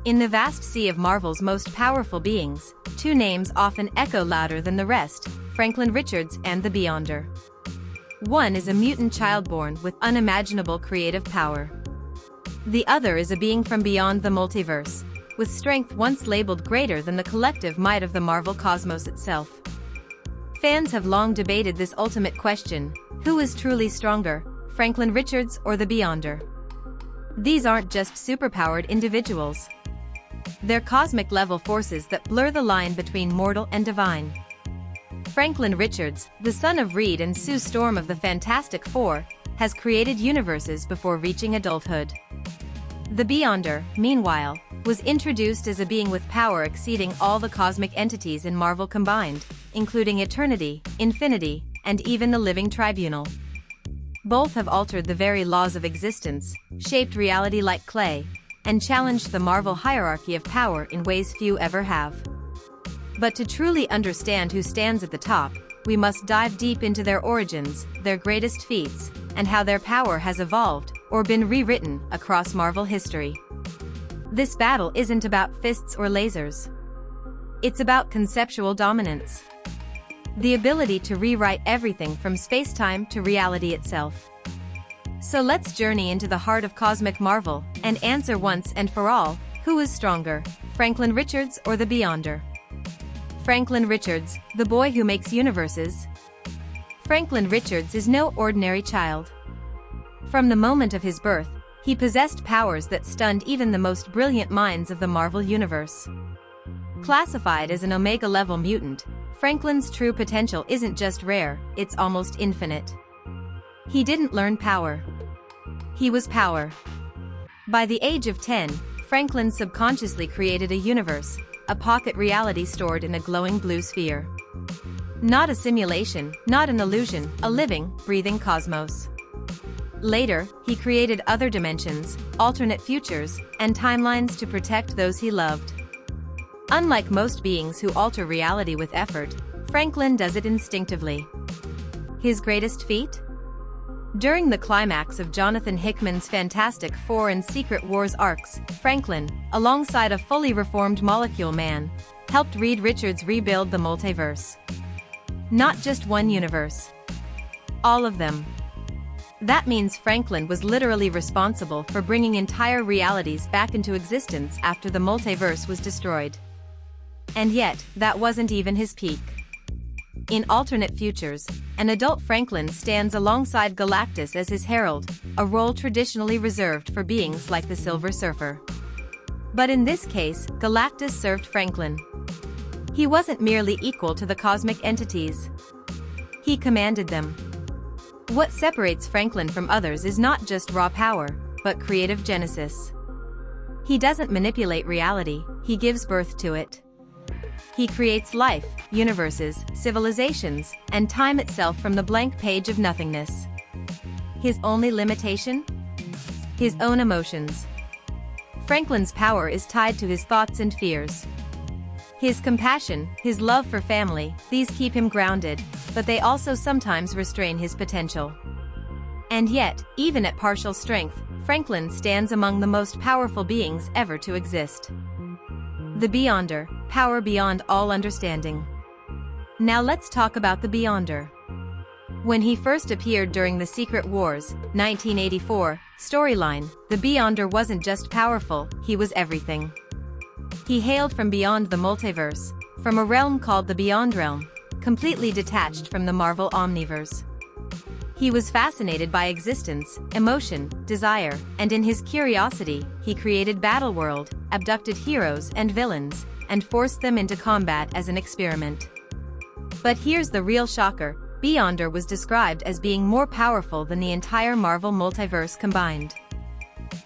In the vast sea of Marvel's most powerful beings, two names often echo louder than the rest: Franklin Richards and the Beyonder. One is a mutant child born with unimaginable creative power. The other is a being from beyond the multiverse, with strength once labeled greater than the collective might of the Marvel cosmos itself. Fans have long debated this ultimate question: who is truly stronger, Franklin Richards or the Beyonder? These aren't just superpowered individuals. They're cosmic-level forces that blur the line between mortal and divine. Franklin Richards, the son of Reed and Sue Storm of the Fantastic Four, has created universes before reaching adulthood. The Beyonder, meanwhile, was introduced as a being with power exceeding all the cosmic entities in Marvel combined, including Eternity, Infinity, and even the Living Tribunal. Both have altered the very laws of existence, shaped reality like clay, and challenged the Marvel hierarchy of power in ways few ever have. But to truly understand who stands at the top, we must dive deep into their origins, their greatest feats, and how their power has evolved, or been rewritten, across Marvel history. This battle isn't about fists or lasers. It's about conceptual dominance. The ability to rewrite everything from space-time to reality itself. So let's journey into the heart of cosmic Marvel, and answer once and for all, who is stronger, Franklin Richards or the Beyonder? Franklin Richards, the boy who makes universes. Franklin Richards is no ordinary child. From the moment of his birth, he possessed powers that stunned even the most brilliant minds of the Marvel Universe. Classified as an Omega-level mutant, Franklin's true potential isn't just rare, it's almost infinite. He didn't learn power. He was power. By the age of 10, Franklin subconsciously created a universe, a pocket reality stored in a glowing blue sphere. Not a simulation, not an illusion, a living, breathing cosmos. Later, he created other dimensions, alternate futures, and timelines to protect those he loved. Unlike most beings who alter reality with effort, Franklin does it instinctively. His greatest feat? During the climax of Jonathan Hickman's Fantastic Four and Secret Wars arcs, Franklin, alongside a fully reformed Molecule Man, helped Reed Richards rebuild the multiverse. Not just one universe. All of them. That means Franklin was literally responsible for bringing entire realities back into existence after the multiverse was destroyed. And yet, that wasn't even his peak. In alternate futures, an adult Franklin stands alongside Galactus as his herald, a role traditionally reserved for beings like the Silver Surfer. But in this case, Galactus served Franklin. He wasn't merely equal to the cosmic entities. He commanded them. What separates Franklin from others is not just raw power, but creative genesis. He doesn't manipulate reality, he gives birth to it. He creates life, universes, civilizations, and time itself from the blank page of nothingness. His only limitation? His own emotions. Franklin's power is tied to his thoughts and fears. His compassion, his love for family, these keep him grounded, but they also sometimes restrain his potential. And yet, even at partial strength, Franklin stands among the most powerful beings ever to exist. The Beyonder, power beyond all understanding. Now let's talk about the Beyonder. When he first appeared during the Secret Wars, 1984, storyline, the Beyonder wasn't just powerful, he was everything. He hailed from beyond the multiverse, from a realm called the Beyond Realm, completely detached from the Marvel Omniverse. He was fascinated by existence, emotion, desire, and in his curiosity, he created Battleworld, abducted heroes and villains, and forced them into combat as an experiment. But here's the real shocker: Beyonder was described as being more powerful than the entire Marvel multiverse combined.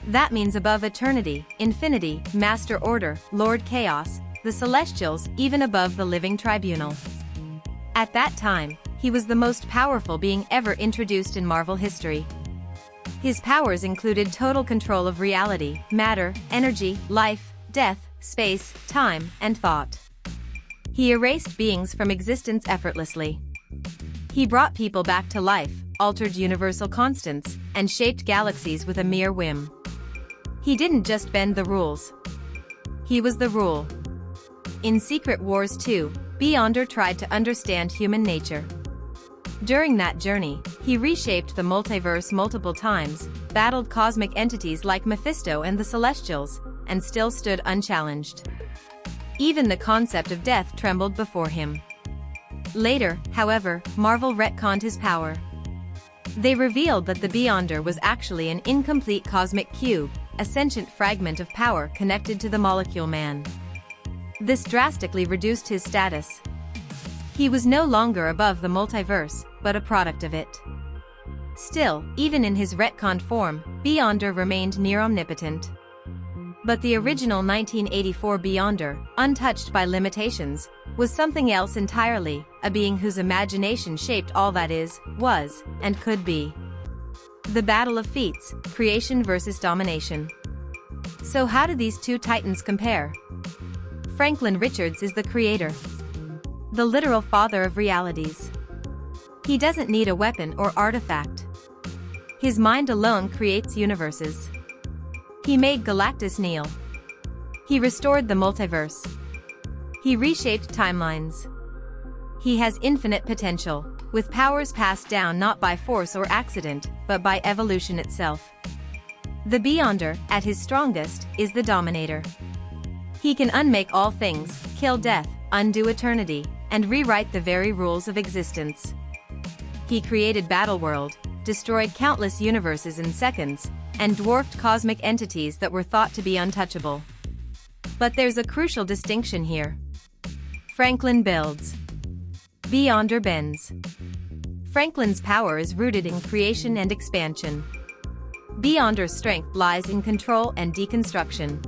That means above Eternity, Infinity, Master Order, Lord Chaos, the Celestials, even above the Living Tribunal. At that time, he was the most powerful being ever introduced in Marvel history. His powers included total control of reality, matter, energy, life, death, space, time, and thought. He erased beings from existence effortlessly. He brought people back to life, altered universal constants, and shaped galaxies with a mere whim. He didn't just bend the rules. He was the rule. In Secret Wars 2, Beyonder tried to understand human nature. During that journey, he reshaped the multiverse multiple times, battled cosmic entities like Mephisto and the Celestials, and still stood unchallenged. Even the concept of death trembled before him. Later, however, Marvel retconned his power. They revealed that the Beyonder was actually an incomplete cosmic cube, a sentient fragment of power connected to the Molecule Man. This drastically reduced his status. He was no longer above the multiverse, but a product of it. Still, even in his retconned form, Beyonder remained near omnipotent. But the original 1984 Beyonder, untouched by limitations, was something else entirely, a being whose imagination shaped all that is, was, and could be. The battle of feats, creation versus domination. So how do these two titans compare? Franklin Richards is the creator. The literal father of realities. He doesn't need a weapon or artifact. His mind alone creates universes. He made Galactus kneel. He restored the multiverse. He reshaped timelines. He has infinite potential, with powers passed down not by force or accident, but by evolution itself. The Beyonder, at his strongest, is the Dominator. He can unmake all things, kill death, undo eternity, and rewrite the very rules of existence. He created Battleworld, destroyed countless universes in seconds, and dwarfed cosmic entities that were thought to be untouchable. But there's a crucial distinction here. Franklin builds. Beyonder bends. Franklin's power is rooted in creation and expansion. Beyonder's strength lies in control and deconstruction.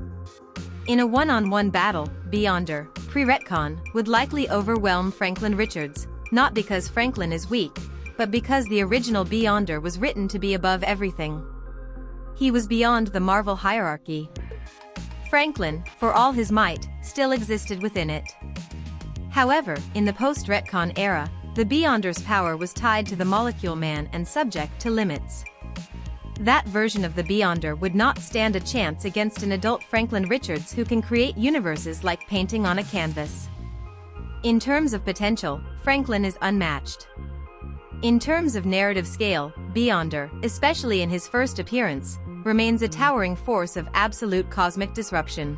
In a one-on-one battle, Beyonder, pre-retcon, would likely overwhelm Franklin Richards, not because Franklin is weak, but because the original Beyonder was written to be above everything. He was beyond the Marvel hierarchy. Franklin, for all his might, still existed within it. However, in the post-retcon era, the Beyonder's power was tied to the Molecule Man and subject to limits. That version of the Beyonder would not stand a chance against an adult Franklin Richards who can create universes like painting on a canvas. In terms of potential, Franklin is unmatched. In terms of narrative scale, Beyonder, especially in his first appearance, remains a towering force of absolute cosmic disruption.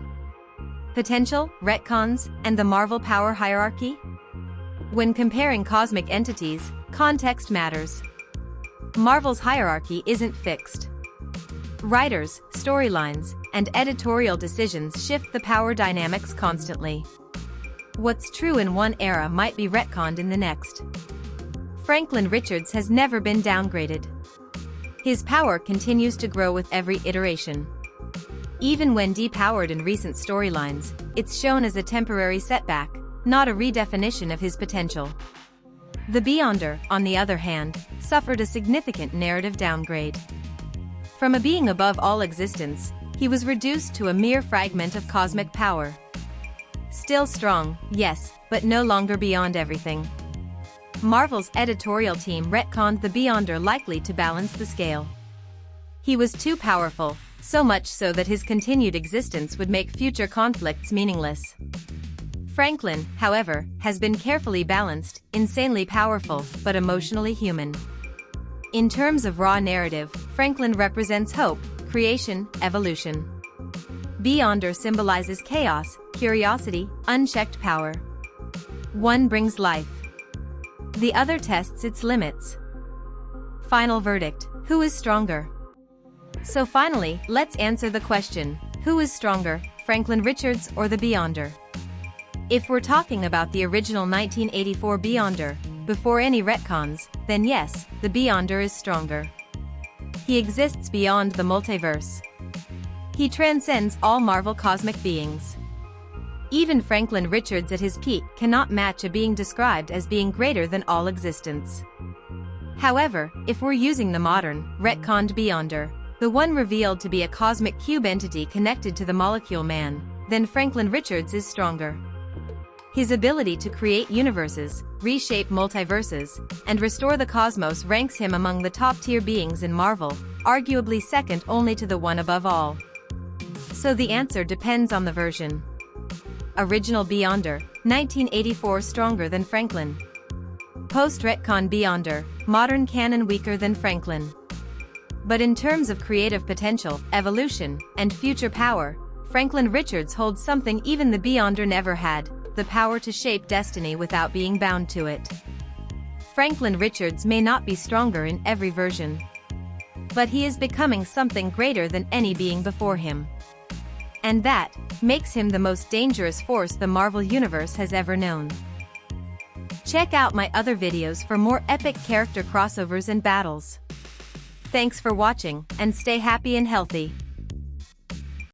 Potential, retcons, and the Marvel power hierarchy? When comparing cosmic entities, context matters. Marvel's hierarchy isn't fixed. Writers, storylines, and editorial decisions shift the power dynamics constantly. What's true in one era might be retconned in the next. Franklin Richards has never been downgraded. His power continues to grow with every iteration. Even when depowered in recent storylines, it's shown as a temporary setback, not a redefinition of his potential. The Beyonder, on the other hand, suffered a significant narrative downgrade. From a being above all existence, he was reduced to a mere fragment of cosmic power. Still strong, yes, but no longer beyond everything. Marvel's editorial team retconned the Beyonder likely to balance the scale. He was too powerful, so much so that his continued existence would make future conflicts meaningless. Franklin, however, has been carefully balanced, insanely powerful, but emotionally human. In terms of raw narrative, Franklin represents hope, creation, evolution. Beyonder symbolizes chaos, curiosity, unchecked power. One brings life. The other tests its limits. Final verdict: who is stronger? So finally, let's answer the question, who is stronger, Franklin Richards or the Beyonder? If we're talking about the original 1984 Beyonder, before any retcons, then yes, the Beyonder is stronger. He exists beyond the multiverse. He transcends all Marvel cosmic beings. Even Franklin Richards at his peak cannot match a being described as being greater than all existence. However, if we're using the modern, retconned Beyonder, the one revealed to be a cosmic cube entity connected to the Molecule Man, then Franklin Richards is stronger. His ability to create universes, reshape multiverses, and restore the cosmos ranks him among the top-tier beings in Marvel, arguably second only to the one above all. So the answer depends on the version. Original Beyonder, 1984 stronger than Franklin. Post-retcon Beyonder, modern canon weaker than Franklin. But in terms of creative potential, evolution, and future power, Franklin Richards holds something even the Beyonder never had, the power to shape destiny without being bound to it. Franklin Richards may not be stronger in every version, but he is becoming something greater than any being before him. And that makes him the most dangerous force the Marvel Universe has ever known. Check out my other videos for more epic character crossovers and battles. Thanks for watching, and stay happy and healthy.